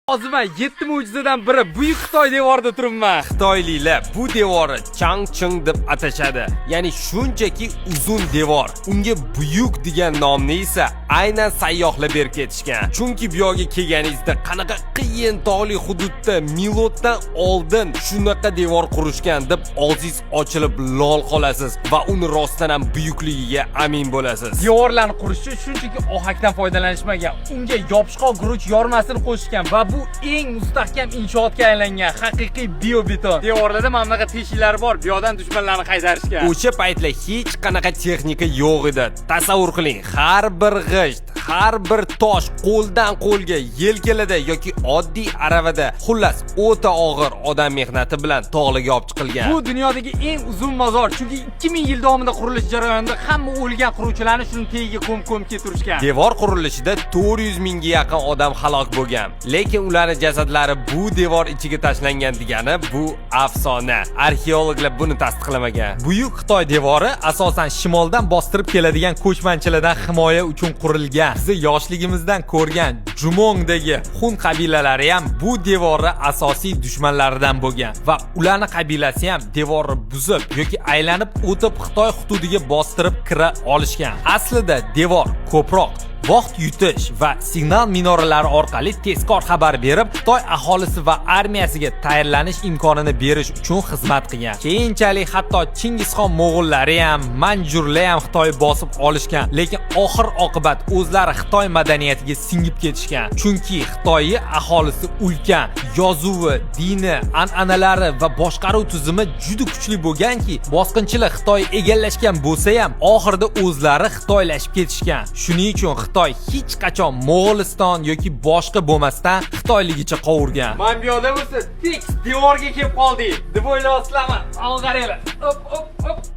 Hozirman 7 mo'jizadan biri Buyuk Xitoy devorida turibman. Xitoyliklar bu devorni Changcheng deb atashadi. Ya'ni shunchaki uzun devor. Unga buyuk degan nomni esa aynan sayyohlar berib ketishgan. Chunki bu yerga kelganingizda qanaqa qiyin tog'li hududda miloddan oldin shunaqa devor qurishgan deb og'zingiz ochilib lol qolasiz va uni rostdan ham buyukligiga amin bo'lasiz. Devorlarni qurishda shunchaki ohakdan foydalanishmagan. Unga yopishqoq guruch yormasini qo'shgan va bu eng mustahkam inshootga aylangan haqiqiy biobeton. Devorlarda mana bunaqa teshiklar bor, bu yerdan dushmanlarni qaytarishgan. O'sha paytlar hech qanaqa texnika yo'q edi. Tasavvur qiling, har bir g'isht, har bir tosh qo'ldan qo'lga, yelkalada yoki oddiy aravada, xullas o'ta og'ir odam mehnati bilan tog'larga olib chiqilgan. Bu dunyodagi eng uzun mozor, chunki 2000 yil davomida qurilish jarayonida hamma o'lgan quruvchilarni shuni tagiga ko'm-ko'm keltirishgan. Devor qurilishida 400 mingga yaqin odam halok bo'lgan. Lekin ularning jasadlari bu devor ichiga tashlangan degani bu afsona. Arxeologlar buni tasdiqlamagan. Buyuk Xitoy devori asosan shimoldan bostirib keladigan ko'chmanchilardan himoya uchun qurilgan. Biz yoshligimizdan ko'rgan Jumongdagi Xun qabilalari ham bu devorning asosiy dushmanlaridan bo'lgan va ularning qabilasi ham devorni buzib yoki aylanib o'tib Xitoy hududiga bostirib kira olishgan. Aslida devor ko'proq vaqt yutish va signal minoralari orqali tezkor xabar berib, Xitoy aholisi va armiyasiga tayyorlanish imkonini berish uchun xizmat qilgan. Keyinchalik hatto Chingizxon mo'g'ullari ham, Manjurlar ham Xitoy bosib olishgan, lekin oxir oqibat o'zlari Xitoy madaniyatiga singib ketishgan. Chunki Xitoyning aholisi ulkan, yozuvi, dini, an'analari va boshqaruv tizimi juda kuchli bo'lganki, bosqinchilar Xitoy egallashgan bo'lsa ham, oxirida o'zlari xitoylashib ketishgan. Shuning uchun Xitoy hech qachon Mo'g'uliston yoki boshqa bo'lmasdan Xitoyligicha qovurgan. Men bu yerda bo'lsa, fix devorga kelib qoldik deb o'ylayapsizlarmi? Qaranglar.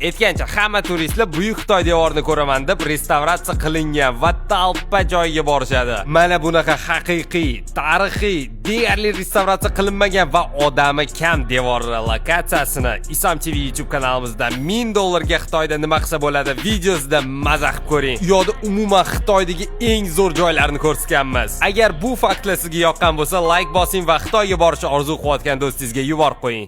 Aytgancha hamma turistlar Buyuk Xitoy devorini ko'raman deb restavratsiya qilingan va talpa joyiga borishadi. Mana bunaqa haqiqiy, tarixiy, deyarli restavratsiya qilinmagan va odami kam devor lokatsiyasini Isom TV YouTube kanalimizda $1000 ga Xitoyda nima qilsa bo'ladi videosida maza qilib ko'ring. U yerda umuman Xitoydagi eng zo'r joylarni ko'rsatganmiz. Agar bu faktlar sizga yoqqan bo'lsa, like bosing va Xitoyga borishni orzu qilayotgan do'stingizga yuborib qo'ying.